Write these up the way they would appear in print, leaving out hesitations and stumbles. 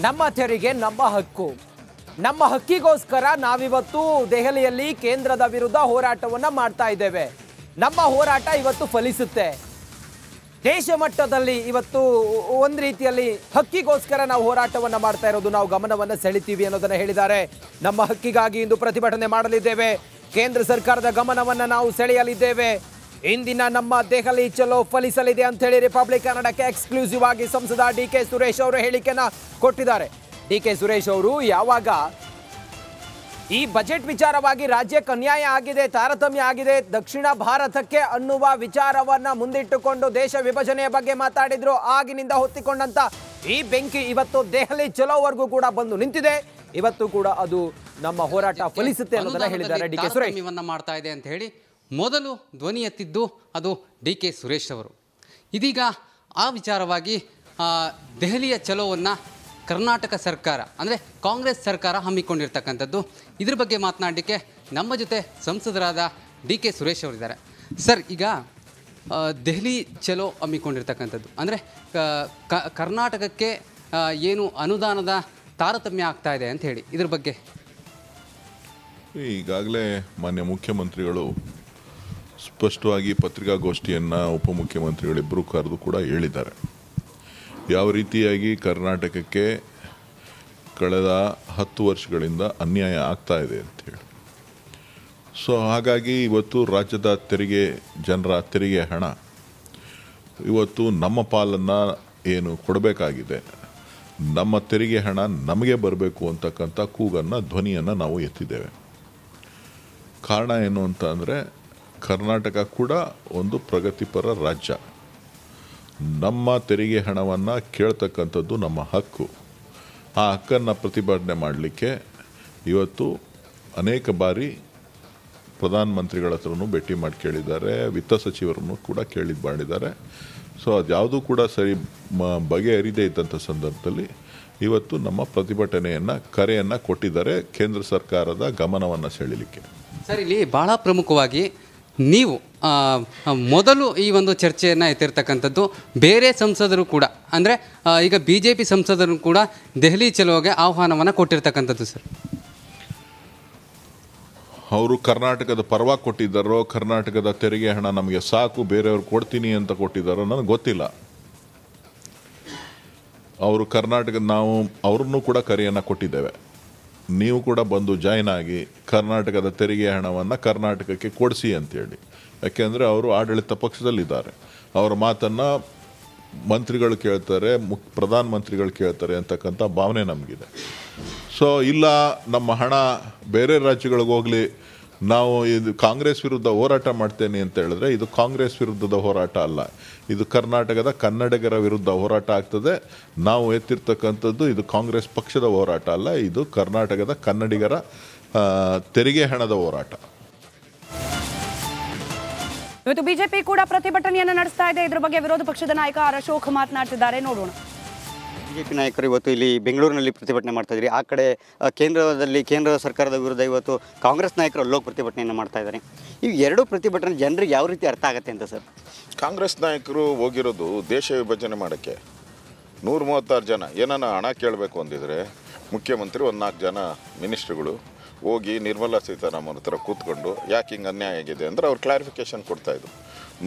ನಮ್ಮ ತೆರಿಗೆ ನಮ್ಮ ಹಕ್ಕು. ನಮ್ಮ ಹಕ್ಕಿಗೋಸ್ಕರ ನಾವಿವತ್ತು ದೆಹಲಿಯಲ್ಲಿ ಕೇಂದ್ರದ ವಿರುದ್ಧ ಹೋರಾಟವನ್ನ ಮಾಡ್ತಾ ಇದ್ದೇವೆ. ನಮ್ಮ ಹೋರಾಟ ಇವತ್ತು ಫಲಿಸುತ್ತೆ. ದೇಶ ಮಟ್ಟದಲ್ಲಿ ಇವತ್ತು ಒಂದು ರೀತಿಯಲ್ಲಿ ಹಕ್ಕಿಗೋಸ್ಕರ ನಾವು ಹೋರಾಟವನ್ನ ಮಾಡ್ತಾ ಇರೋದು ನಾವು ಗಮನವನ್ನ ಸೆಳಿತೀವಿ ಅನ್ನೋದನ್ನ ಹೇಳಿದ್ದಾರೆ. ನಮ್ಮ ಹಕ್ಕಿಗಾಗಿ ಇಂದು ಪ್ರತಿಭಟನೆ ಮಾಡಲಿದ್ದೇವೆ. ಕೇಂದ್ರ ಸರ್ಕಾರದ ಗಮನವನ್ನ ನಾವು ಸೆಳೆಯಲಿದ್ದೇವೆ. ಇಂದಿನ ನಮ್ಮ ದೆಹಲಿ ಚಲೋ ಫಲಿಸಲಿದೆ ಅಂತ ಹೇಳಿ ರಿಪಬ್ಲಿಕ್ ಕನ್ನಡಕ್ಕೆ ಎಕ್ಸ್ಕ್ಲೂಸಿವ್ ಆಗಿ ಸಂಸದ ಡಿ.ಕೆ. ಸುರೇಶ್ ಅವರು ಹೇಳಿಕೆನ ಕೊಟ್ಟಿದ್ದಾರೆ. ಡಿ.ಕೆ. ಸುರೇಶ್ ಅವರು ಯಾವಾಗ ಈ ಬಜೆಟ್ ವಿಚಾರವಾಗಿ ರಾಜ್ಯಕ್ಕೆ ಅನ್ಯಾಯ ಆಗಿದೆ, ತಾರತಮ್ಯ ಆಗಿದೆ, ದಕ್ಷಿಣ ಭಾರತಕ್ಕೆ ಅನ್ನುವ ವಿಚಾರವನ್ನ ಮುಂದಿಟ್ಟುಕೊಂಡು ದೇಶ ವಿಭಜನೆಯ ಬಗ್ಗೆ ಮಾತಾಡಿದ್ರು, ಆಗಿನಿಂದ ಹೊತ್ತಿಕೊಂಡಂತ ಈ ಬೆಂಕಿ ಇವತ್ತು ದೆಹಲಿ ಚಲೋವರೆಗೂ ಕೂಡ ಬಂದು ನಿಂತಿದೆ. ಇವತ್ತು ಕೂಡ ಅದು ನಮ್ಮ ಹೋರಾಟ ಫಲಿಸುತ್ತೆ ಅನ್ನೋದನ್ನ ಹೇಳಿದ್ದಾರೆ ಡಿ.ಕೆ. ಸುರೇಶ್. ಮಾಡ್ತಾ ಇದೆ ಅಂತ ಹೇಳಿ ಮೊದಲು ಧ್ವನಿ ಎತ್ತಿದ್ದು ಅದು ಡಿ.ಕೆ. ಸುರೇಶ್ ಅವರು. ಇದೀಗ ಆ ವಿಚಾರವಾಗಿ ದೆಹಲಿಯ ಚಲೋವನ್ನು ಕರ್ನಾಟಕ ಸರ್ಕಾರ ಅಂದರೆ ಕಾಂಗ್ರೆಸ್ ಸರ್ಕಾರ ಹಮ್ಮಿಕೊಂಡಿರ್ತಕ್ಕಂಥದ್ದು. ಇದ್ರ ಬಗ್ಗೆ ಮಾತನಾಡಲಿಕ್ಕೆ ನಮ್ಮ ಜೊತೆ ಸಂಸದರಾದ ಡಿ.ಕೆ. ಸುರೇಶ್ ಅವರಿದ್ದಾರೆ. ಸರ್, ಈಗ ದೆಹಲಿ ಚಲೋ ಹಮ್ಮಿಕೊಂಡಿರ್ತಕ್ಕಂಥದ್ದು ಅಂದರೆ ಕರ್ನಾಟಕಕ್ಕೆ ಏನು ಅನುದಾನದ ತಾರತಮ್ಯ ಆಗ್ತಾ ಇದೆ ಅಂತ ಹೇಳಿ ಇದ್ರ ಬಗ್ಗೆ ಈಗಾಗಲೇ ಮಾನ್ಯ ಮುಖ್ಯಮಂತ್ರಿಗಳು ಸ್ಪಷ್ಟವಾಗಿ ಪತ್ರಿಕಾಗೋಷ್ಠಿಯನ್ನು ಉಪಮುಖ್ಯಮಂತ್ರಿಗಳಿಬ್ಬರು ಕರೆದು ಕೂಡ ಹೇಳಿದ್ದಾರೆ. ಯಾವ ರೀತಿಯಾಗಿ ಕರ್ನಾಟಕಕ್ಕೆ ಕಳೆದ 10 ವರ್ಷಗಳಿಂದ ಅನ್ಯಾಯ ಆಗ್ತಾ ಇದೆ ಅಂಥೇಳಿ. ಸೊ ಹಾಗಾಗಿ ಇವತ್ತು ರಾಜ್ಯದ ತೆರಿಗೆ, ಜನರ ತೆರಿಗೆ ಹಣ ಇವತ್ತು ನಮ್ಮ ಪಾಲನ್ನು ಏನು ಕೊಡಬೇಕಾಗಿದೆ, ನಮ್ಮ ತೆರಿಗೆ ಹಣ ನಮಗೆ ಬರಬೇಕು ಅಂತಕ್ಕಂಥ ಕೂಗನ್ನು, ಧ್ವನಿಯನ್ನು ನಾವು ಎತ್ತಿದ್ದೇವೆ. ಕಾರಣ ಏನು ಅಂತ ಅಂದರೆ ಕರ್ನಾಟಕ ಕೂಡ ಒಂದು ಪ್ರಗತಿಪರ ರಾಜ್ಯ. ನಮ್ಮ ತೆರಿಗೆ ಹಣವನ್ನು ಕೇಳ್ತಕ್ಕಂಥದ್ದು ನಮ್ಮ ಹಕ್ಕು. ಆ ಹಕ್ಕನ್ನು ಪ್ರತಿಭಟನೆ ಮಾಡಲಿಕ್ಕೆ ಇವತ್ತು ಅನೇಕ ಬಾರಿ ಪ್ರಧಾನಮಂತ್ರಿಗಳ ಹತ್ರನೂ ಭೇಟಿ ಮಾಡಿ ಕೇಳಿದ್ದಾರೆ, ವಿತ್ತ ಸಚಿವರನ್ನು ಕೂಡ ಮಾಡಿದ್ದಾರೆ. ಸೊ ಅದ್ಯಾವುದೂ ಕೂಡ ಸರಿ ಬಗೆಹರಿದೇ ಇದ್ದಂಥ ಸಂದರ್ಭದಲ್ಲಿ ಇವತ್ತು ನಮ್ಮ ಪ್ರತಿಭಟನೆಯನ್ನು ಕರೆಯನ್ನು ಕೊಟ್ಟಿದ್ದಾರೆ ಕೇಂದ್ರ ಸರ್ಕಾರದ ಗಮನವನ್ನು ಸೆಳೀಲಿಕ್ಕೆ. ಸರ್, ಇಲ್ಲಿ ಭಾಳ ಪ್ರಮುಖವಾಗಿ ನೀವು ಮೊದಲು ಈ ಒಂದು ಚರ್ಚೆಯನ್ನು ಎತ್ತಿರ್ತಕ್ಕಂಥದ್ದು ಬೇರೆ ಸಂಸದರು ಕೂಡ, ಅಂದರೆ ಈಗ BJP ಸಂಸದರು ಕೂಡ ದೆಹಲಿ ಚಲೋಗೆ ಆಹ್ವಾನವನ್ನು ಕೊಟ್ಟಿರ್ತಕ್ಕಂಥದ್ದು. ಸರ್, ಅವರು ಕರ್ನಾಟಕದ ಪರವಾಗಿ ಕೊಟ್ಟಿದ್ದಾರೋ, ಕರ್ನಾಟಕದ ತೆರಿಗೆ ಹಣ ನಮಗೆ ಸಾಕು ಬೇರೆಯವ್ರು ಕೊಡ್ತೀನಿ ಅಂತ ಕೊಟ್ಟಿದ್ದಾರೋ ನನಗೆ ಗೊತ್ತಿಲ್ಲ. ಅವರು ಕರ್ನಾಟಕದ, ನಾವು ಅವ್ರನ್ನೂ ಕೂಡ ಕರೆಯನ್ನು ಕೊಟ್ಟಿದ್ದೇವೆ. ನೀವು ಕೂಡ ಬಂದು ಜಾಯ್ನ್ ಆಗಿ ಕರ್ನಾಟಕದ ತೆರಿಗೆ ಹಣವನ್ನು ಕರ್ನಾಟಕಕ್ಕೆ ಕೊಡಿಸಿ ಅಂತೇಳಿ. ಯಾಕೆಂದರೆ ಅವರು ಆಡಳಿತ ಪಕ್ಷದಲ್ಲಿದ್ದಾರೆ. ಅವರ ಮಾತನ್ನು ಮಂತ್ರಿಗಳು ಕೇಳ್ತಾರೆ, ಪ್ರಧಾನಮಂತ್ರಿಗಳು ಕೇಳ್ತಾರೆ ಅಂತಕ್ಕಂಥ ಭಾವನೆ ನಮಗಿದೆ. ಸೊ ಇಲ್ಲ, ನಮ್ಮ ಹಣ ಬೇರೆ ರಾಜ್ಯಗಳಿಗೆ ಹೋಗಲಿ, ನಾವು ಇದು ಕಾಂಗ್ರೆಸ್ ವಿರುದ್ಧ ಹೋರಾಟ ಮಾಡ್ತೇನೆ ಅಂತ ಹೇಳಿದ್ರೆ ಇದು ಕಾಂಗ್ರೆಸ್ ವಿರುದ್ಧದ ಹೋರಾಟ ಅಲ್ಲ, ಇದು ಕರ್ನಾಟಕದ ಕನ್ನಡಿಗರ ವಿರುದ್ಧ ಹೋರಾಟ ಆಗ್ತದೆ. ನಾವು ಎತ್ತಿರ್ತಕ್ಕಂಥದ್ದು ಇದು ಕಾಂಗ್ರೆಸ್ ಪಕ್ಷದ ಹೋರಾಟ ಅಲ್ಲ, ಇದು ಕರ್ನಾಟಕದ ಕನ್ನಡಿಗರ ತೆರಿಗೆ ಹಣದ ಹೋರಾಟ. ಇವತ್ತು ಬಿಜೆಪಿ ಕೂಡ ಪ್ರತಿಭಟನೆಯನ್ನು ನಡೆಸ್ತಾ ಇದೆ. ಇದ್ರ ಬಗ್ಗೆ ವಿರೋಧ ಪಕ್ಷದ ನಾಯಕ ಆರ್ ಅಶೋಕ್ ಮಾತನಾಡ್ತಿದ್ದಾರೆ, ನೋಡೋಣ. ಬಿಜೆಪಿ ನಾಯಕರು ಇವತ್ತು ಇಲ್ಲಿ ಬೆಂಗಳೂರಿನಲ್ಲಿ ಪ್ರತಿಭಟನೆ ಮಾಡ್ತಾ ಇದ್ದಾರೆ. ಆ ಕಡೆ ಕೇಂದ್ರ ಸರ್ಕಾರದ ವಿರುದ್ಧ ಇವತ್ತು ಕಾಂಗ್ರೆಸ್ ನಾಯಕರು ಅಲ್ಲೋಗಿ ಪ್ರತಿಭಟನೆಯನ್ನು ಮಾಡ್ತಾ ಇದ್ದಾರೆ. ಈ ಎರಡೂ ಪ್ರತಿಭಟನೆ ಜನರಿಗೆ ಯಾವ ರೀತಿ ಅರ್ಥ ಆಗುತ್ತೆ ಅಂತ ಸರ್? ಕಾಂಗ್ರೆಸ್ ನಾಯಕರು ಹೋಗಿರೋದು ದೇಶ ವಿಭಜನೆ ಮಾಡೋಕ್ಕೆ. 136 ಜನ ಏನನ್ನ ಹಣ ಕೇಳಬೇಕು ಅಂದಿದ್ರೆ ಮುಖ್ಯಮಂತ್ರಿ 4 ಜನ ಮಿನಿಸ್ಟ್ರುಗಳು ಹೋಗಿ ನಿರ್ಮಲಾ ಸೀತಾರಾಮನ್ ಹತ್ರ ಕೂತ್ಕೊಂಡು ಯಾಕೆ ಹಿಂಗೆ ಅನ್ಯಾಯ ಆಗಿದೆ ಅಂದರೆ ಅವ್ರು ಕ್ಲಾರಿಫಿಕೇಷನ್ ಕೊಡ್ತಾಯಿದ್ರು.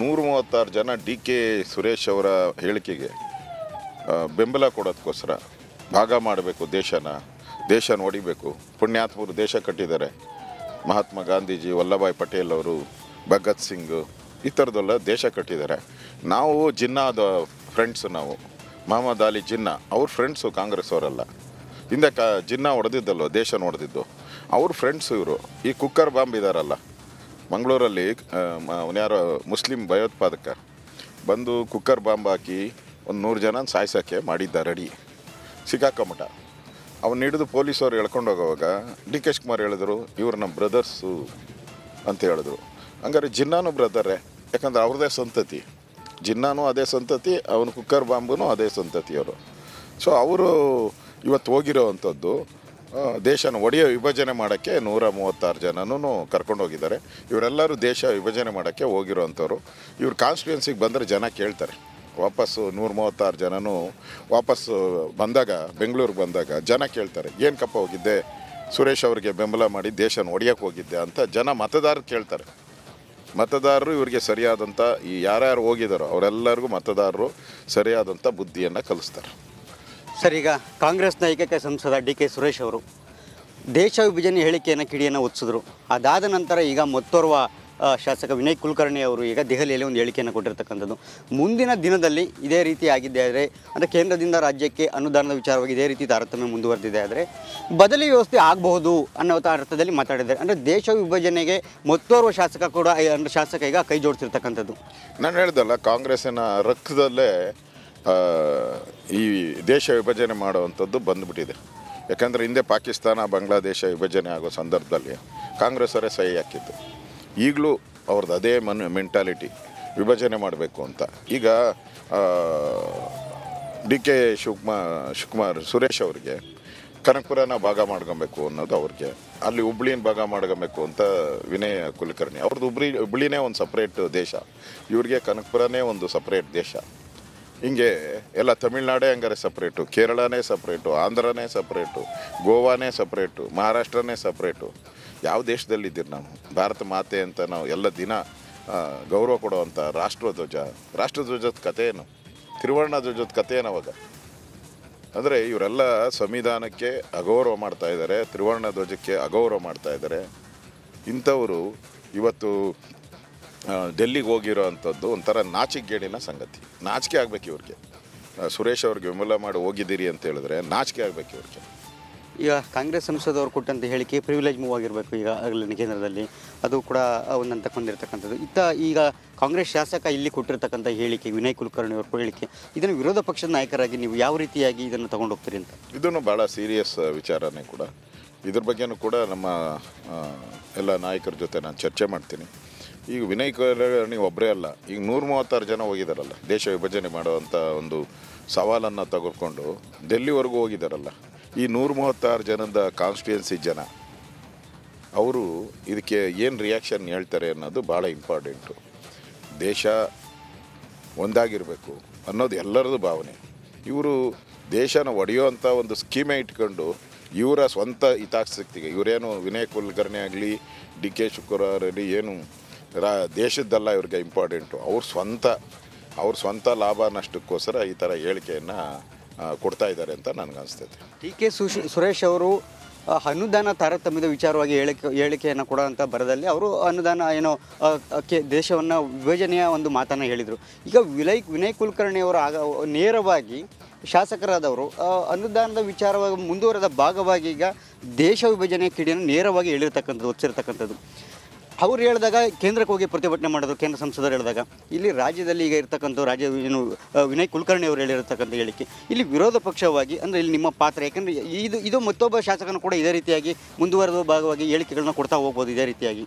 136 ಜನ ಡಿ.ಕೆ. ಸುರೇಶ್ ಅವರ ಹೇಳಿಕೆಗೆ ಬೆಂಬಲ ಕೊಡೋದಕ್ಕೋಸ್ಕರ ಭಾಗ ಮಾಡಬೇಕು, ದೇಶನ ಹೊಡಿಬೇಕು. ಪುಣ್ಯಾತ್ಮರು ದೇಶ ಕಟ್ಟಿದ್ದಾರೆ. ಮಹಾತ್ಮ ಗಾಂಧೀಜಿ, ವಲ್ಲಭಾಯ್ ಪಟೇಲ್ ಅವರು, ಭಗತ್ ಸಿಂಗ್, ಈ ಥರದ್ದೆಲ್ಲ ದೇಶ ಕಟ್ಟಿದ್ದಾರೆ. ನಾವು ಜಿನ್ನಾದ ಫ್ರೆಂಡ್ಸು, ನಾವು ಮಹಮ್ಮದ್ ಅಲಿ ಜಿನ್ನಾ ಅವ್ರ ಫ್ರೆಂಡ್ಸು, ಕಾಂಗ್ರೆಸ್ ಅವರಲ್ಲ. ಹಿಂದೆ ಜಿನ್ನಾ ಹೊಡೆದಿದ್ದಲ್ವ ದೇಶನ ಹೊಡೆದಿದ್ದು, ಅವ್ರ ಫ್ರೆಂಡ್ಸು ಇವರು. ಈ ಕುಕ್ಕರ್ ಬಾಂಬ್ ಇದ್ದಾರಲ್ಲ ಮಂಗಳೂರಲ್ಲಿ, ಯಾರೋ ಮುಸ್ಲಿಂ ಭಯೋತ್ಪಾದಕ ಬಂದು ಕುಕ್ಕರ್ ಬಾಂಬ್ ಹಾಕಿ 100 ಜನ ಸಾಯಿಸೋಕ್ಕೆ ಮಾಡಿದ್ದ ರೆಡಿ, ಸಿಕ್ಕಾಕೊಂಬಿಟ್ಟ. ಅವನ್ನ ಹಿಡಿದು ಪೊಲೀಸವ್ರು ಎಳ್ಕೊಂಡು ಹೋಗೋವಾಗ ಡಿ.ಕೆ. ಶಿವಕುಮಾರ್ ಹೇಳಿದ್ರು ಇವ್ರು ನಮ್ಮ ಬ್ರದರ್ಸು ಅಂತ ಹೇಳಿದ್ರು. ಹಂಗಾರೆ ಜಿನ್ನಾನು ಬ್ರದರೇ, ಯಾಕಂದ್ರೆ ಅವ್ರದ್ದೇ ಸಂತತಿ. ಜಿನ್ನಾನು ಅದೇ ಸಂತತಿ, ಅವನು ಕುಕ್ಕರ್ ಬಾಂಬೂ ಅದೇ ಸಂತತಿಯವರು. ಸೊ ಅವರು ಇವತ್ತು ಹೋಗಿರೋ ಅಂಥದ್ದು ದೇಶನ ವಿಭಜನೆ ಮಾಡೋಕ್ಕೆ 136 ಜನನೂ ಕರ್ಕೊಂಡು ಹೋಗಿದ್ದಾರೆ. ಇವರೆಲ್ಲರೂ ದೇಶ ವಿಭಜನೆ ಮಾಡೋಕ್ಕೆ ಹೋಗಿರೋ ಅಂಥವ್ರು. ಇವ್ರ ಕಾನ್ಸ್ಟಿಟ್ಯೂನ್ಸಿಗೆ ಬಂದರೆ ಜನ ಕೇಳ್ತಾರೆ ವಾಪಸ್ಸು 136 ಜನನೂ ವಾಪಸ್ಸು ಬಂದಾಗ, ಬೆಂಗಳೂರಿಗೆ ಬಂದಾಗ ಜನ ಕೇಳ್ತಾರೆ, ಏನಕ್ಕಪ್ಪ ಹೋಗಿದ್ದೆ, ಸುರೇಶ್ ಅವರಿಗೆ ಬೆಂಬಲ ಮಾಡಿ ದೇಶನ ಒಡೆಯಕ್ಕೆ ಹೋಗಿದ್ದೆ ಅಂತ ಜನ ಮತದಾರರು ಕೇಳ್ತಾರೆ. ಮತದಾರರು ಇವರಿಗೆ ಸರಿಯಾದಂಥ ಈ ಯಾರ್ಯಾರು ಹೋಗಿದ್ದಾರೋ ಅವರೆಲ್ಲರಿಗೂ ಮತದಾರರು ಸರಿಯಾದಂಥ ಬುದ್ಧಿಯನ್ನು ಕಲಿಸ್ತಾರೆ. ಸರ್, ಈಗ ಕಾಂಗ್ರೆಸ್ನ ಏಕೈಕ ಸಂಸದ ಡಿ ಕೆ ಸುರೇಶ್ ಅವರು ದೇಶ ವಿಭಜನೆ ಹೇಳಿಕೆಯನ್ನು ಕಿಡಿಯನ್ನು ಒತ್ತಿಸಿದ್ರು. ಅದಾದ ನಂತರ ಈಗ ಮತ್ತೋರ್ವ ಶಾಸಕ ವಿನಯ್ ಕುಲಕರ್ಣಿ ಅವರು ಈಗ ದೆಹಲಿಯಲ್ಲಿ ಒಂದು ಹೇಳಿಕೆಯನ್ನು ಕೊಟ್ಟಿರ್ತಕ್ಕಂಥದ್ದು. ಮುಂದಿನ ದಿನದಲ್ಲಿ ಇದೇ ರೀತಿ ಆಗಿದ್ದೇ ಆದರೆ, ಅಂದರೆ ಕೇಂದ್ರದಿಂದ ರಾಜ್ಯಕ್ಕೆ ಅನುದಾನದ ವಿಚಾರವಾಗಿ ಇದೇ ರೀತಿ ತಾರತಮ್ಯ ಮುಂದುವರೆದಿದೆ ಆದರೆ ಬದಲಿ ವ್ಯವಸ್ಥೆ ಆಗಬಹುದು ಅನ್ನೋ ಅರ್ಥದಲ್ಲಿ ಮಾತಾಡಿದ್ದಾರೆ. ಅಂದರೆ ದೇಶ ವಿಭಜನೆಗೆ ಮತ್ತೋರ್ವ ಶಾಸಕ ಈಗ ಕೈ ಜೋಡಿಸಿರ್ತಕ್ಕಂಥದ್ದು. ನಾನು ಹೇಳ್ದಲ್ಲ, ಕಾಂಗ್ರೆಸ್ಸಿನ ರಕ್ತದಲ್ಲೇ ಈ ದೇಶ ವಿಭಜನೆ ಮಾಡುವಂಥದ್ದು ಬಂದುಬಿಟ್ಟಿದೆ. ಯಾಕಂದರೆ ಹಿಂದೆ ಪಾಕಿಸ್ತಾನ ಬಾಂಗ್ಲಾದೇಶ ವಿಭಜನೆ ಆಗೋ ಸಂದರ್ಭದಲ್ಲಿ ಕಾಂಗ್ರೆಸ್ಸವರೇ ಸಹಿ ಹಾಕಿತ್ತು. ಈಗಲೂ ಅವ್ರದ್ದು ಅದೇ ಮೆಂಟಾಲಿಟಿ, ವಿಭಜನೆ ಮಾಡಬೇಕು ಅಂತ. ಈಗ ಡಿ ಕೆ ಶಿವಕುಮಾರ್ ಸುರೇಶ್ ಅವರಿಗೆ ಕನಕಪುರನ ಭಾಗ ಮಾಡ್ಕೊಬೇಕು ಅನ್ನೋದು ಅವ್ರಿಗೆ, ಅಲ್ಲಿ ಹುಬ್ಳಿನ ಭಾಗ ಮಾಡ್ಕೊಬೇಕು ಅಂತ ವಿನಯ್ ಕುಲಕರ್ಣಿ ಅವ್ರದ್ದು. ಹುಬ್ಳಿನೇ ಒಂದು ಸಪ್ರೇಟ್ ದೇಶ, ಇವ್ರಿಗೆ ಕನಕಪುರನೇ ಒಂದು ಸಪ್ರೇಟ್ ದೇಶ. ಹಿಂಗೆ ಎಲ್ಲ ತಮಿಳ್ನಾಡೇ ಹಂಗಾರೆ ಸಪ್ರೇಟು, ಕೇರಳನೇ ಸಪ್ರೇಟು, ಆಂಧ್ರನೇ ಸಪ್ರೇಟು, ಗೋವಾನೇ ಸಪ್ರೇಟು, ಮಹಾರಾಷ್ಟ್ರನೇ ಸಪ್ರೇಟು. ಯಾವ ದೇಶದಲ್ಲಿದ್ದೀರಿ ನಾವು? ಭಾರತ ಮಾತೆ ಅಂತ ನಾವು ಎಲ್ಲ ದಿನ ಗೌರವ ಕೊಡುವಂಥ ರಾಷ್ಟ್ರಧ್ವಜದ ಕಥೆ ಏನು? ತ್ರಿವರ್ಣ ಧ್ವಜದ ಕಥೆ ಏನು ಅವಾಗ? ಅಂದರೆ ಇವರೆಲ್ಲ ಸಂವಿಧಾನಕ್ಕೆ ಅಗೌರವ ಮಾಡ್ತಾ ಇದ್ದಾರೆ, ತ್ರಿವರ್ಣ ಧ್ವಜಕ್ಕೆ ಅಗೌರವ ಮಾಡ್ತಾ ಇದ್ದಾರೆ. ಇಂಥವರು ಇವತ್ತು ಡೆಲ್ಲಿಗೆ ಹೋಗಿರೋ ಅಂಥದ್ದು ಒಂಥರ ನಾಚಿಕೆಗೇಡಿನ ಸಂಗತಿ. ನಾಚಿಕೆ ಆಗಬೇಕು ಇವ್ರಿಗೆ. ಸುರೇಶ್ ಅವ್ರಿಗೆ ಬೆಂಬಲ ಮಾಡಿ ಹೋಗಿದ್ದೀರಿ ಅಂತ ಹೇಳಿದ್ರೆ ನಾಚಿಕೆ ಆಗಬೇಕು ಇವ್ರಿಗೆ. ಈಗ ಕಾಂಗ್ರೆಸ್ ಸಂಸದವರು ಕೊಟ್ಟಂಥ ಹೇಳಿಕೆ ಪ್ರಿವಿಲೇಜ್ ಮೂವ್ ಆಗಿರಬೇಕು ಈಗ ಆಗಲಿನ ಕೇಂದ್ರದಲ್ಲಿ, ಅದು ಕೂಡ ಒಂದಂತ ಕೊಂದಿರ್ತಕ್ಕಂಥದ್ದು. ಈಗ ಕಾಂಗ್ರೆಸ್ ಶಾಸಕ ಇಲ್ಲಿ ಕೊಟ್ಟಿರ್ತಕ್ಕಂಥ ಹೇಳಿಕೆ, ವಿನಯ್ ಕುಲಕರ್ಣಿ ಅವ್ರ ಹೇಳಿಕೆ, ಇದನ್ನು ವಿರೋಧ ಪಕ್ಷದ ನಾಯಕರಾಗಿ ನೀವು ಯಾವ ರೀತಿಯಾಗಿ ಇದನ್ನು ತಗೊಂಡು ಹೋಗ್ತೀರಿ ಅಂತ? ಇದನ್ನು ಭಾಳ ಸೀರಿಯಸ್ ವಿಚಾರನೇ ಕೂಡ. ಇದ್ರ ಬಗ್ಗೆನೂ ಕೂಡ ನಮ್ಮ ಎಲ್ಲ ನಾಯಕರ ಜೊತೆ ನಾನು ಚರ್ಚೆ ಮಾಡ್ತೀನಿ. ಈಗ ವಿನಯ್ ಕುಲಕರ್ಣಿ ಒಬ್ಬರೇ ಅಲ್ಲ, ಈಗ 136 ಜನ ಹೋಗಿದ್ದಾರಲ್ಲ, ದೇಶ ವಿಭಜನೆ ಮಾಡುವಂಥ ಒಂದು ಸವಾಲನ್ನು ತೆಗೆದುಕೊಂಡು ಡೆಲ್ಲಿವರೆಗೂ ಹೋಗಿದ್ದಾರಲ್ಲ. ಈ 136 ಜನದ ಕಾನ್ಸ್ಟಿಟ್ಯೂನ್ಸಿ ಜನ ಅವರು ಇದಕ್ಕೆ ಏನು ರಿಯಾಕ್ಷನ್ ಹೇಳ್ತಾರೆ ಅನ್ನೋದು ಭಾಳ ಇಂಪಾರ್ಟೆಂಟು. ದೇಶ ಒಂದಾಗಿರಬೇಕು ಅನ್ನೋದು ಎಲ್ಲರದ್ದು ಭಾವನೆ. ಇವರು ದೇಶನ ಒಡೆಯುವಂಥ ಒಂದು ಸ್ಕೀಮೇ ಇಟ್ಕೊಂಡು ಇವರ ಸ್ವಂತ ಹಿತಾಸಕ್ತಿಗೆ, ಇವರೇನು ವಿನಯ್ ಕುಲಕರ್ಣಿ ಆಗಲಿ ಡಿ ಕೆ ಶಿವಕುಮಾರ್ ಆಗಲಿ ಏನು ದೇಶದ್ದಲ್ಲ ಇವ್ರಿಗೆ ಇಂಪಾರ್ಟೆಂಟು, ಅವ್ರ ಸ್ವಂತ ಲಾಭ ನಷ್ಟಕ್ಕೋಸ್ಕರ ಈ ಥರ ಹೇಳಿಕೆಯನ್ನು ಕೊಡ್ತಾ ಇದ್ದಾರೆ ಅಂತ ನನಗನ್ನಿಸ್ತೈತೆ. ಡಿ ಕೆ ಸುರೇಶ್ ಅವರು ಅನುದಾನ ತಾರತಮ್ಯದ ವಿಚಾರವಾಗಿ ಹೇಳಿಕೆಯನ್ನು ಕೊಡೋಂಥ ಬರದಲ್ಲಿ ಅವರು ಅನುದಾನ ಏನೋ ದೇಶವನ್ನು ವಿಭಜನೆಯ ಒಂದು ಮಾತನ್ನು ಹೇಳಿದರು. ಈಗ ವಿನಯ್ ಕುಲಕರ್ಣಿ ಅವರು ನೇರವಾಗಿ ಶಾಸಕರಾದವರು ಅನುದಾನದ ವಿಚಾರವಾಗಿ ಮುಂದುವರೆದ ಭಾಗವಾಗಿ ಈಗ ದೇಶ ವಿಭಜನೆಯ ಕಿಡಿಯನ್ನು ನೇರವಾಗಿ ಒತ್ತಿರ್ತಕ್ಕಂಥದ್ದು. ಅವ್ರು ಹೇಳಿದಾಗ ಕೇಂದ್ರಕ್ಕೆ ಹೋಗಿ ಪ್ರತಿಭಟನೆ ಮಾಡೋದು, ಕೇಂದ್ರ ಸಂಸದರು ಹೇಳಿದಾಗ ಇಲ್ಲಿ ರಾಜ್ಯದಲ್ಲಿ ಈಗ ಇರ್ತಕ್ಕಂಥ ವಿನಯ್ ಕುಲಕರ್ಣಿ ಅವರು ಹೇಳಿರ್ತಕ್ಕಂಥ ಹೇಳಿಕೆ ಇಲ್ಲಿ ವಿರೋಧ ಪಕ್ಷವಾಗಿ, ಅಂದರೆ ಇಲ್ಲಿ ನಿಮ್ಮ ಪಾತ್ರ, ಯಾಕೆಂದರೆ ಇದು ಮತ್ತೊಬ್ಬ ಶಾಸಕನು ಕೂಡ ಇದೇ ರೀತಿಯಾಗಿ ಮುಂದುವರೆದ ಭಾಗವಾಗಿ ಹೇಳಿಕೆಗಳನ್ನ ಕೊಡ್ತಾ ಹೋಗ್ಬೋದು. ಇದೇ ರೀತಿಯಾಗಿ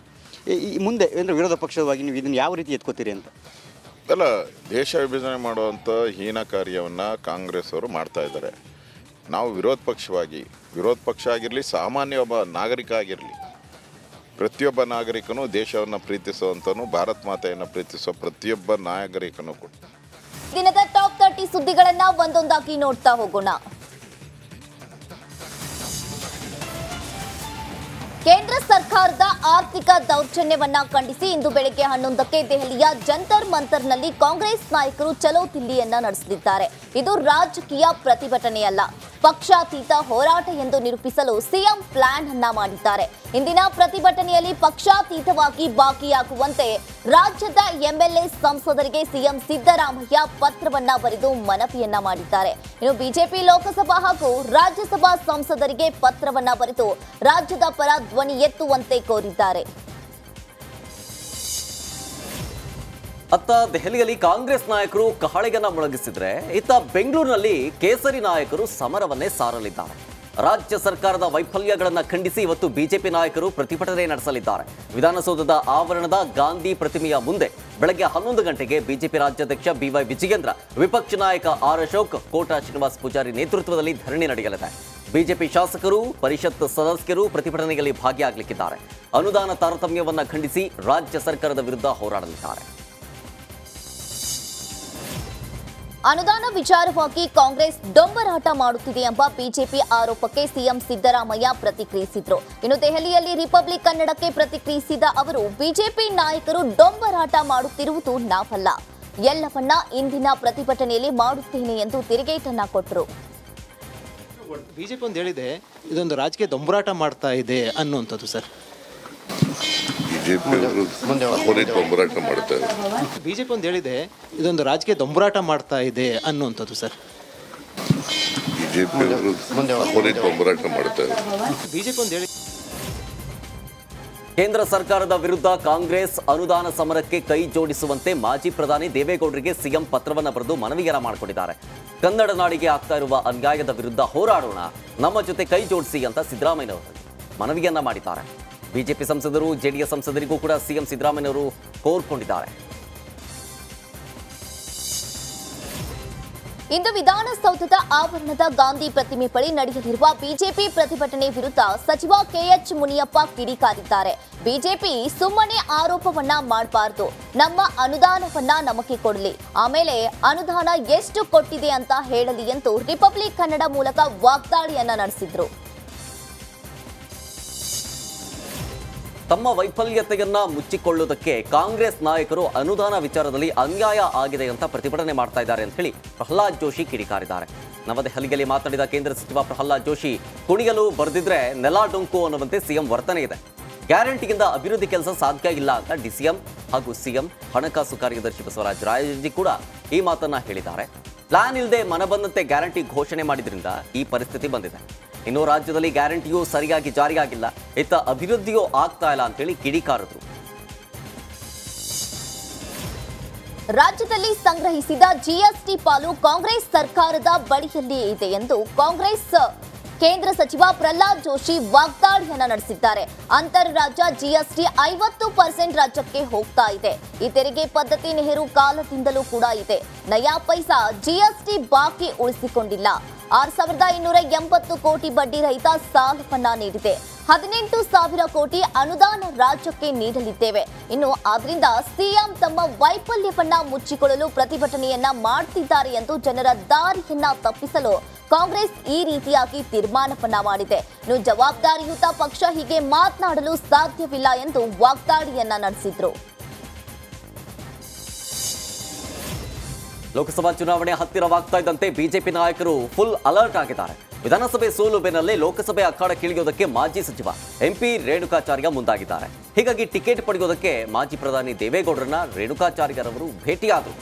ಮುಂದೆ ಅಂದರೆ ವಿರೋಧ ಪಕ್ಷವಾಗಿ ನೀವು ಇದನ್ನು ಯಾವ ರೀತಿ ಎತ್ಕೋತೀರಿ ಅಂತ? ಅಲ್ಲ, ದೇಶ ವಿಭಜನೆ ಮಾಡುವಂಥ ಹೀನ ಕಾರ್ಯವನ್ನು ಕಾಂಗ್ರೆಸ್ ಅವರು ಮಾಡ್ತಾ ಇದ್ದಾರೆ. ನಾವು ವಿರೋಧ ಪಕ್ಷ ಆಗಿರಲಿ, ಸಾಮಾನ್ಯ ಒಬ್ಬ ನಾಗರಿಕ ಆಗಿರಲಿ, ಪ್ರತಿಯೊಬ್ಬ ನಾಗರಿಕನು ದೇಶವನ್ನು ಪ್ರೀತಿಸುವಂತನು, ಭಾರತ ಮಾತೆಯನ್ನು ಪ್ರೀತಿಸುವ ಪ್ರತಿಯೊಬ್ಬ ನಾಗರಿಕನು ಕೂಡ. ದಿನದ ಟಾಪ್ 30 ಸುದ್ದಿಗಳನ್ನ ಒಂದೊಂದಾಗಿ ನೋಡ್ತಾ ಹೋಗೋಣ. ಕೇಂದ್ರ ಸರ್ಕಾರದ ಆರ್ಥಿಕ ದೌರ್ಜನ್ಯವನ್ನ ಖಂಡಿಸಿ ಇಂದು ಬೆಳಗ್ಗೆ 11ಕ್ಕೆ ದೆಹಲಿಯ ಜಂತರ್ ಮಂತರ್ನಲ್ಲಿ ಕಾಂಗ್ರೆಸ್ ನಾಯಕರು ಚಲೋ ದಿಲ್ಲಿಯನ್ನ ನಡೆಸಲಿದ್ದಾರೆ. ಇದು ರಾಜಕೀಯ ಪ್ರತಿಭಟನೆಯಲ್ಲ, ಪಕ್ಷಾತೀತ ಹೋರಾಟ ಎಂದು ನಿರೂಪಿಸಲು ಸಿಎಂ ಪ್ಲಾನ್ ಅನ್ನ ಮಾಡಿದ್ದಾರೆ. ಇಂದಿನ ಪ್ರತಿಭಟನೆಯಲ್ಲಿ ಪಕ್ಷಾತೀತವಾಗಿ ಭಾಗಿಯಾಗುವಂತೆ ರಾಜ್ಯದ ಎಂಎಲ್ಎ ಸಂಸದರಿಗೆ ಸಿಎಂ ಸಿದ್ದರಾಮಯ್ಯ ಪತ್ರವನ್ನ ಬರೆದು ಮನವಿಯನ್ನ ಮಾಡಿದ್ದಾರೆ. ಇನ್ನು ಬಿಜೆಪಿ ಲೋಕಸಭಾ ಹಾಗೂ ರಾಜ್ಯಸಭಾ ಸಂಸದರಿಗೆ ಪತ್ರವನ್ನ ಬರೆದು ರಾಜ್ಯದ ಪರ ಧ್ವನಿ ಎತ್ತುವಂತೆ ಕೋರಿದ್ದಾರೆ. ಅತ್ತ ದೆಹಲಿಯಲ್ಲಿ ಕಾಂಗ್ರೆಸ್ ನಾಯಕರು ಕಹಳೆಗನ್ನ ಮೊಳಗಿಸಿದ್ರೆ, ಇತ್ತ ಬೆಂಗಳೂರಿನಲ್ಲಿ ಕೇಸರಿ ನಾಯಕರು ಸಮರವನ್ನೇ ಸಾರಲಿದ್ದಾರೆ. ರಾಜ್ಯ ಸರ್ಕಾರದ ವೈಫಲ್ಯಗಳನ್ನು ಖಂಡಿಸಿ ಇವತ್ತು ಬಿಜೆಪಿ ನಾಯಕರು ಪ್ರತಿಭಟನೆ ನಡೆಸಲಿದ್ದಾರೆ. ವಿಧಾನಸೌಧದ ಆವರಣದ ಗಾಂಧಿ ಪ್ರತಿಮೆಯ ಮುಂದೆ ಬೆಳಗ್ಗೆ 11 ಗಂಟೆಗೆ ಬಿಜೆಪಿ ರಾಜ್ಯಾಧ್ಯಕ್ಷ ಬಿವೈ ವಿಜಯೇಂದ್ರ, ವಿಪಕ್ಷ ನಾಯಕ ಆರ್ ಅಶೋಕ್, ಕೋಟಾ ಶ್ರೀನಿವಾಸ್ ಪೂಜಾರಿ ನೇತೃತ್ವದಲ್ಲಿ ಧರಣಿ ನಡೆಯಲಿದೆ. ಬಿಜೆಪಿ ಶಾಸಕರು, ಪರಿಷತ್ ಸದಸ್ಯರು ಪ್ರತಿಭಟನೆಯಲ್ಲಿ ಭಾಗಿಯಾಗಲಿದ್ದಾರೆ. ಅನುದಾನ ತಾರತಮ್ಯವನ್ನು ಖಂಡಿಸಿ ರಾಜ್ಯ ಸರ್ಕಾರದ ವಿರುದ್ಧ ಹೋರಾಡಲಿದ್ದಾರೆ. ಅನುದಾನ ವಿಚಾರವಾಗಿ ಕಾಂಗ್ರೆಸ್ ಡೊಂಬರಾಟ ಮಾಡುತ್ತಿದೆ ಎಂಬ ಬಿಜೆಪಿ ಆರೋಪಕ್ಕೆ ಸಿಎಂ ಸಿದ್ದರಾಮಯ್ಯ ಪ್ರತಿಕ್ರಿಯಿಸಿದ್ರು. ಇನ್ನು ದೆಹಲಿಯಲ್ಲಿ ರಿಪಬ್ಲಿಕ್ ಕನ್ನಡಕ್ಕೆ ಪ್ರತಿಕ್ರಿಯಿಸಿದ ಅವರು, ಬಿಜೆಪಿ ನಾಯಕರು ಡೊಂಬರಾಟ ಮಾಡುತ್ತಿರುವುದು ನಾವಲ್ಲ, ಎಲ್ಲವನ್ನ ಇಂದಿನ ಪ್ರತಿಭಟನೆಯಲ್ಲಿ ಮಾಡುತ್ತೇನೆ ಎಂದು ತಿರುಗೇಟನ್ನ ಕೊಟ್ಟರು. ಬಿಜೆಪಿ ಒಂದು ಹೇಳಿದೆ, ಇದೊಂದು ರಾಜಕೀಯ ದೊಂಬರಾಟ ಮಾಡ್ತಾ ಇದೆ ಅನ್ನುವಂಥದ್ದು ಸರ್. ಬಿಜೆಪಿ ಒಂದು ಹೇಳಿದೆ, ಇದೊಂದು ರಾಜಕೀಯ ದೊಂಬರಾಟ ಮಾಡ್ತಾ ಇದೆ ಅನ್ನುವಂಥದ್ದು ಸರ್. ಬಿಜೆಪಿ ಒಂದು ಹೇಳಿ ಕೇಂದ್ರ ಸರ್ಕಾರದ ವಿರುದ್ಧ ಕಾಂಗ್ರೆಸ್ ಅನುದಾನ ಸಮರಕ್ಕೆ ಕೈ ಜೋಡಿಸುವಂತೆ ಮಾಜಿ ಪ್ರಧಾನಿ ದೇವೇಗೌಡರಿಗೆ ಸಿಎಂ ಪತ್ರವನ್ನು ಬರೆದು ಮನವಿಯನ್ನ ಮಾಡಿಕೊಂಡಿದ್ದಾರೆ. ಕನ್ನಡ ನಾಡಿಗೆ ಆಗ್ತಾ ಇರುವ ಅನ್ಯಾಯದ ವಿರುದ್ಧ ಹೋರಾಡೋಣ, ನಮ್ಮ ಜೊತೆ ಕೈ ಜೋಡಿಸಿ ಅಂತ ಸಿದ್ದರಾಮಯ್ಯನವರು ಮನವಿಯನ್ನ ಮಾಡಿದ್ದಾರೆ. ಬಿಜೆಪಿ ಸಂಸದರು, ಜೆಡಿಎಸ್ ಸಂಸದರಿಗೂ ಕೂಡ ಸಿಎಂ ಸಿದ್ದರಾಮಯ್ಯನವರು ಕೋರ್ಕೊಂಡಿದ್ದಾರೆ. ಇಂದು ವಿಧಾನಸೌಧದ ಆವರಣದ ಗಾಂಧಿ ಪ್ರತಿಮೆ ಬಳಿ ನಡೆಯಲಿರುವ ಬಿಜೆಪಿ ಪ್ರತಿಭಟನೆ ವಿರುದ್ಧ ಸಚಿವ ಕೆಎಚ್ ಮುನಿಯಪ್ಪ ಕಿಡಿಕಾರಿದ್ದಾರೆ. ಬಿಜೆಪಿ ಸುಮ್ಮನೆ ಆರೋಪವನ್ನ ಮಾಡಬಾರದು, ನಮ್ಮ ಅನುದಾನವನ್ನ ನಮಗೆ ಕೊಡಲಿ, ಆಮೇಲೆ ಅನುದಾನ ಎಷ್ಟು ಕೊಟ್ಟಿದೆ ಅಂತ ಹೇಳಲಿ ಎಂದು ರಿಪಬ್ಲಿಕ್ ಕನ್ನಡ ಮೂಲಕ ವಾಗ್ದಾಳಿಯನ್ನ ನಡೆಸಿದ್ರು. ತಮ್ಮ ವೈಫಲ್ಯತೆಯನ್ನ ಮುಚ್ಚಿಕೊಳ್ಳುವುದಕ್ಕೆ ಕಾಂಗ್ರೆಸ್ ನಾಯಕರು ಅನುದಾನ ವಿಚಾರದಲ್ಲಿ ಅನ್ಯಾಯ ಆಗಿದೆ ಅಂತ ಪ್ರತಿಭಟನೆ ಮಾಡ್ತಾ ಇದ್ದಾರೆ ಅಂತ ಹೇಳಿ ಪ್ರಹ್ಲಾದ್ ಜೋಶಿ ಕಿಡಿಕಾರಿದ್ದಾರೆ. ನವದೆಹಲಿಯಲ್ಲಿ ಮಾತನಾಡಿದ ಕೇಂದ್ರ ಸಚಿವ ಪ್ರಹ್ಲಾದ್ ಜೋಶಿ, ಕುಣಿಯಲು ಬರೆದಿದ್ರೆ ನೆಲ ಡೊಂಕು ಅನ್ನುವಂತೆ ಸಿಎಂ ವರ್ತನೆ ಇದೆ, ಗ್ಯಾರಂಟಿಯಿಂದ ಅಭಿವೃದ್ಧಿ ಕೆಲಸ ಸಾಧ್ಯ ಇಲ್ಲ ಅಂತ ಡಿಸಿಎಂ ಹಾಗೂ ಸಿಎಂ ಹಣಕಾಸು ಕಾರ್ಯದರ್ಶಿ ಬಸವರಾಜ ರಾಯರೆಡ್ಡಿ ಕೂಡ ಈ ಮಾತನ್ನ ಹೇಳಿದ್ದಾರೆ. ಪ್ಲಾನ್ ಇಲ್ಲದೆ ಮನಬಂದಂತೆ ಗ್ಯಾರಂಟಿ ಘೋಷಣೆ ಮಾಡಿದ್ರಿಂದ ಈ ಪರಿಸ್ಥಿತಿ ಬಂದಿದೆ. ಇನ್ನು ರಾಜ್ಯದಲ್ಲಿ ಗ್ಯಾರಂಟಿಯೂ ಸರಿಯಾಗಿ ಜಾರಿಯಾಗಿಲ್ಲ, ಇತ್ತ ಅಭಿವೃದ್ಧಿಯೂ ಆಗ್ತಾ ಇಲ್ಲ ಅಂತೇಳಿ ಕಿಡಿಕಾರದ್ರು. ರಾಜ್ಯದಲ್ಲಿ ಸಂಗ್ರಹಿಸಿದ ಜಿಎಸ್ಟಿ ಪಾಲು ಕಾಂಗ್ರೆಸ್ ಸರ್ಕಾರದ ಬಳಿಯಲ್ಲಿಯೇ ಇದೆ ಎಂದು ಕಾಂಗ್ರೆಸ್ ಕೇಂದ್ರ ಸಚಿವ ಪ್ರಹ್ಲಾದ್ ಜೋಶಿ ವಾಗ್ದಾಳಿಯನ್ನ ನಡೆಸಿದ್ದಾರೆ. ಅಂತರರಾಜ್ಯ ಜಿಎಸ್ಟಿ 50% ರಾಜ್ಯಕ್ಕೆ ಹೋಗ್ತಾ ಇದೆ. ಈ ತೆರಿಗೆ ಪದ್ಧತಿ ನೆಹರು ಕಾಲದಿಂದಲೂ ಕೂಡ ಇದೆ. ನಯಾ ಪೈಸಾ ಜಿಎಸ್ಟಿ ಬಾಕಿ ಉಳಿಸಿಕೊಂಡಿಲ್ಲ. 6,280 ಕೋಟಿ ಬಡ್ಡಿ ರಹಿತ ಸಾಲವನ್ನ ನೀಡಿದೆ. 18,000 ಕೋಟಿ ಅನುದಾನ ರಾಜ್ಯಕ್ಕೆ ನೀಡಲಿದ್ದೇವೆ. ಇನ್ನು ಆದ್ರಿಂದ ಸಿಎಂ ತಮ್ಮ ವೈಫಲ್ಯವನ್ನ ಮುಚ್ಚಿಕೊಳ್ಳಲು ಪ್ರತಿಭಟನೆಯನ್ನ ಮಾಡ್ತಿದ್ದಾರೆ ಎಂದು ಜನರ ದಾರಿಯನ್ನ ತಪ್ಪಿಸಲು ಕಾಂಗ್ರೆಸ್ ಈ ರೀತಿಯಾಗಿ ತೀರ್ಮಾನವನ್ನ ಮಾಡಿದೆ. ಇನ್ನು ಜವಾಬ್ದಾರಿಯುತ ಪಕ್ಷ ಹೀಗೆ ಮಾತನಾಡಲು ಸಾಧ್ಯವಿಲ್ಲ ಎಂದು ವಾಗ್ದಾಳಿಯನ್ನ ನಡೆಸಿದ್ರು. ಲೋಕಸಭಾ ಚುನಾವಣೆ ಹತ್ತಿರವಾಗ್ತಾ ಇದ್ದಂತೆ ಬಿಜೆಪಿ ನಾಯಕರು ಫುಲ್ ಅಲರ್ಟ್ ಆಗಿದ್ದಾರೆ. ವಿಧಾನಸಭೆ ಸೋಲು ಬೆನ್ನಲ್ಲೇ ಲೋಕಸಭೆ ಅಖಾಡಕ್ಕಿಳಿಯೋದಕ್ಕೆ ಮಾಜಿ ಸಚಿವ ಎಂಪಿ ರೇಣುಕಾಚಾರ್ಯ ಮುಂದಾಗಿದ್ದಾರೆ. ಹೀಗಾಗಿ ಟಿಕೆಟ್ ಪಡೆಯೋದಕ್ಕೆ ಮಾಜಿ ಪ್ರಧಾನಿ ದೇವೇಗೌಡರನ್ನ ರೇಣುಕಾಚಾರ್ಯರವರು ಭೇಟಿಯಾದರು.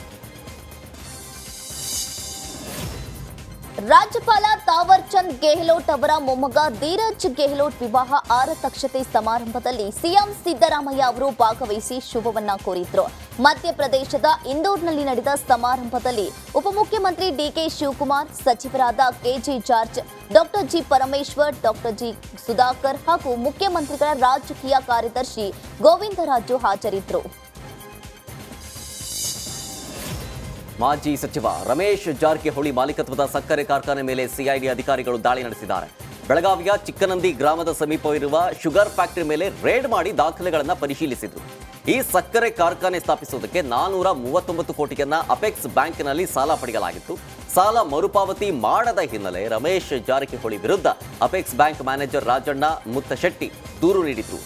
ರಾಜ್ಯಪಾಲ ತಾವರ್ ಚಂದ್ ಗೆಹ್ಲೋಟ್ ಅವರ ಮೊಮ್ಮಗ ಧೀರಜ್ ಗೆಹ್ಲೋಟ್ ವಿವಾಹ ಆರತಕ್ಷತೆ ಸಮಾರಂಭದಲ್ಲಿ ಸಿಎಂ ಸಿದ್ದರಾಮಯ್ಯ ಅವರು ಭಾಗವಹಿಸಿ ಶುಭವನ್ನ ಕೋರಿದ್ರು. ಮಧ್ಯಪ್ರದೇಶದ ಇಂದೋರ್ನಲ್ಲಿ ನಡೆದ ಸಮಾರಂಭದಲ್ಲಿ ಉಪಮುಖ್ಯಮಂತ್ರಿ ಡಿಕೆ ಶಿವಕುಮಾರ್, ಸಚಿವರಾದ KJ George, doctor G Parameshwar, doctor G Sudhakar ಹಾಗೂ ಮುಖ್ಯಮಂತ್ರಿಗಳ ರಾಜಕೀಯ ಕಾರ್ಯದರ್ಶಿ ಗೋವಿಂದರಾಜು ಹಾಜರಿದ್ದರು. ಮಾಜಿ ಸಚಿವ ರಮೇಶ್ ಜಾರಕಿಹೊಳಿ ಮಾಲೀಕತ್ವದ ಸಕ್ಕರೆ ಕಾರ್ಖಾನೆ ಮೇಲೆ ಸಿಐಡಿ ಅಧಿಕಾರಿಗಳು ದಾಳಿ ನಡೆಸಿದ್ದಾರೆ. ಬೆಳಗಾವಿಯ ಚಿಕ್ಕನಂದಿ ಗ್ರಾಮದ ಸಮೀಪವಿರುವ ಶುಗರ್ ಫ್ಯಾಕ್ಟರಿ ಮೇಲೆ ರೇಡ್ ಮಾಡಿ ದಾಖಲೆಗಳನ್ನು ಪರಿಶೀಲಿಸಿದ್ರು. ಈ ಸಕ್ಕರೆ ಕಾರ್ಖಾನೆ ಸ್ಥಾಪಿಸುವುದಕ್ಕೆ 439 ಕೋಟಿಯನ್ನ ಅಪೆಕ್ಸ್ ಬ್ಯಾಂಕ್ನಲ್ಲಿ ಸಾಲ ಪಡೆಯಲಾಗಿತ್ತು. ಸಾಲ ಮರುಪಾವತಿ ಮಾಡದ ಹಿನ್ನೆಲೆ ರಮೇಶ್ ಜಾರಕಿಹೊಳಿ ವಿರುದ್ಧ ಅಪೆಕ್ಸ್ ಬ್ಯಾಂಕ್ ಮ್ಯಾನೇಜರ್ ರಾಜಣ್ಣ ಮುತ್ತಶೆಟ್ಟಿ ದೂರು ನೀಡಿದ್ರು.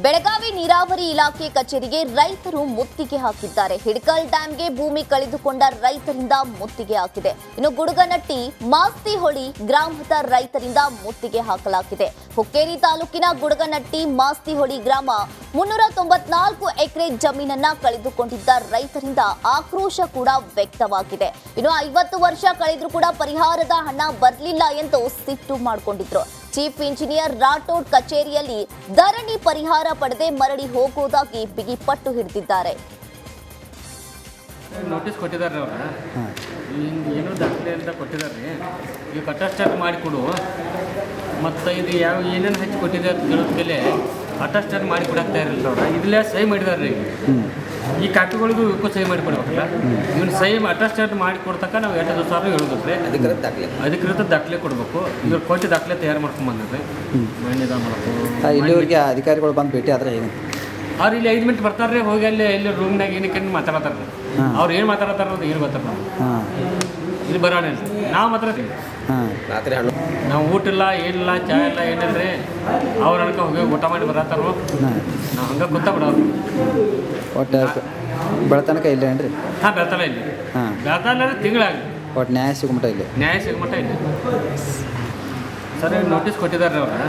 ಬೆಳಗಾವಿ ನೀರಾವರಿ ಇಲಾಖೆ ಕಚೇರಿಗೆ ರೈತರು ಮುತ್ತಿಗೆ ಹಾಕಿದ್ದಾರೆ. ಹಿಡಕಲ್ ಡ್ಯಾಂಗೆ ಭೂಮಿ ಕಳೆದುಕೊಂಡ ರೈತರಿಂದ ಮುತ್ತಿಗೆ ಹಾಕಿದೆ. ಇನ್ನು ಗುಡುಗನಟ್ಟಿ ಮಾಸ್ತಿಹೊಳಿ ಗ್ರಾಮದ ರೈತರಿಂದ ಮುತ್ತಿಗೆ ಹಾಕಲಾಗಿದೆ. ಹುಕ್ಕೇರಿ ತಾಲೂಕಿನ ಗುಡುಗನಟ್ಟಿ ಮಾಸ್ತಿಹೊಳಿ ಗ್ರಾಮ 394 ಎಕರೆ ಜಮೀನನ್ನ ಕಳೆದುಕೊಂಡಿದ್ದ ರೈತರಿಂದ ಆಕ್ರೋಶ ಕೂಡ ವ್ಯಕ್ತವಾಗಿದೆ. ಇನ್ನು 50 ವರ್ಷ ಕಳೆದ್ರೂ ಕೂಡ ಪರಿಹಾರದ ಹಣ ಬರಲಿಲ್ಲ ಎಂದು ಸಿಟ್ಟು ಮಾಡಿಕೊಂಡಿದ್ರು. ಚೀಫ್ ಇಂಜಿನಿಯರ್ ರಾಠೋಡ್ ಕಚೇರಿಯಲ್ಲಿ ಧರಣಿ ಪರಿಹಾರ ಪಡೆದೇ ಮರಳಿ ಹೋಗುವುದಾಗಿ ಬಿಗಿ ಪಟ್ಟು ಹಿಡಿದಿದ್ದಾರೆ. ನೋಟಿಸ್ ಕೊಟ್ಟಿದ್ದಾರೆ ಅವ್ರ ಏನೋ ದಾಖಲೆ ಅಂತ ಕೊಟ್ಟಿದ್ದಾರೆ. ಈಗ ಅಟೆಸ್ಟೆಡ್ ಮಾಡಿಕೊಡು ಮತ್ತು ಇದು ಯಾವ ಏನೇನು ಹೆಚ್ಚು ಕೊಟ್ಟಿದ್ದಾರೆ ಅಂತ ಹೇಳೋದ ಮೇಲೆ ಅಟೆಸ್ಟೆಡ್ ಮಾಡಿ ಕೊಡಾಕ್ತಾ ಇರಲಿಲ್ಲ ಅವ್ರ. ಇಲ್ಲೇ ಸಹಿ ಮಾಡಿದಾರೆ ರೀ. ಈ ಕಾಪಿಗಳಿಗೂ ಇವಕ್ಕೂ ಸಹಿ ಮಾಡಿ ಕೊಡ್ಬೇಕಲ್ಲ. ಇವನು ಸಹಿ ಅಟೆಸ್ಟೆಡ್ ಮಾಡಿ ಕೊಡ್ತಕ್ಕ ನಾವು 2 ದಿವಸ ಹೇಳೋದ್ರಿ ಅಧಿಕೃತ ದಾಖಲೆ ಕೊಡಬೇಕು. ಇವ್ರು ಕೊಟ್ಟು ದಾಖಲೆ ತಯಾರು ಮಾಡ್ಕೊಂಡು ಬಂದಿದ್ರಿ. ಮಣ್ಣಿದ ಮಾಡಬೇಕು. ಇಲ್ಲಿವರೆಗೆ ಅಧಿಕಾರಿಗಳು ಬಂದು ಭೇಟಿ ಆದರೆ ಏನು ಅವ್ರು ಇಲ್ಲಿ 5 ಮಿನಿಟ್ ಬರ್ತಾರೆ ಹೋಗಿ ಅಲ್ಲಿ ಇಲ್ಲಿ ರೂಮ್ನಾಗ ಏನಕ್ಕೆ ಮಾತಾಡತ್ತಾರ ಅವ್ರು ಏನು ಮಾತಾಡತ್ತಾರ ಅದು ಏನು ಗೊತ್ತಾರ ನಾವು ಇಲ್ಲಿ ಬರೋಣ ನಾವು ಮಾತಾಡ್ತೀವಿ ನಾವು ಊಟ ಇಲ್ಲ ಏನಿಲ್ಲ ಚಾ ಇಲ್ಲ ಏನಿಲ್ಲ ರೀ ಅವ್ರ ಅನ್ಕ ಹೋಗಿ ಊಟ ಮಾಡಿ ಬರತ್ತಾರೋ ನಾವು ಹಂಗೆ ಗೊತ್ತಾಗ್ಬಿಡೋರು ಒಟ್ಟು ಬೆಳತನಕ ಇಲ್ಲ ಏನ್ರಿ? ಹಾಂ ಬೆಳ್ತಾನ ಇಲ್ಲಿ ಬೆಳ್ತಾನ ತಿಂಗಳಾಗಿ ಒಟ್ಟು ನ್ಯಾಯ ಸಿಗುಮಟ ಇಲ್ಲಿ ನ್ಯಾಯ ಸಿಗುಮಟ ಇಲ್ಲಿ ಸರ್ ನೋಟಿಸ್ ಕೊಟ್ಟಿದ್ದಾರೆ ಅವ್ರು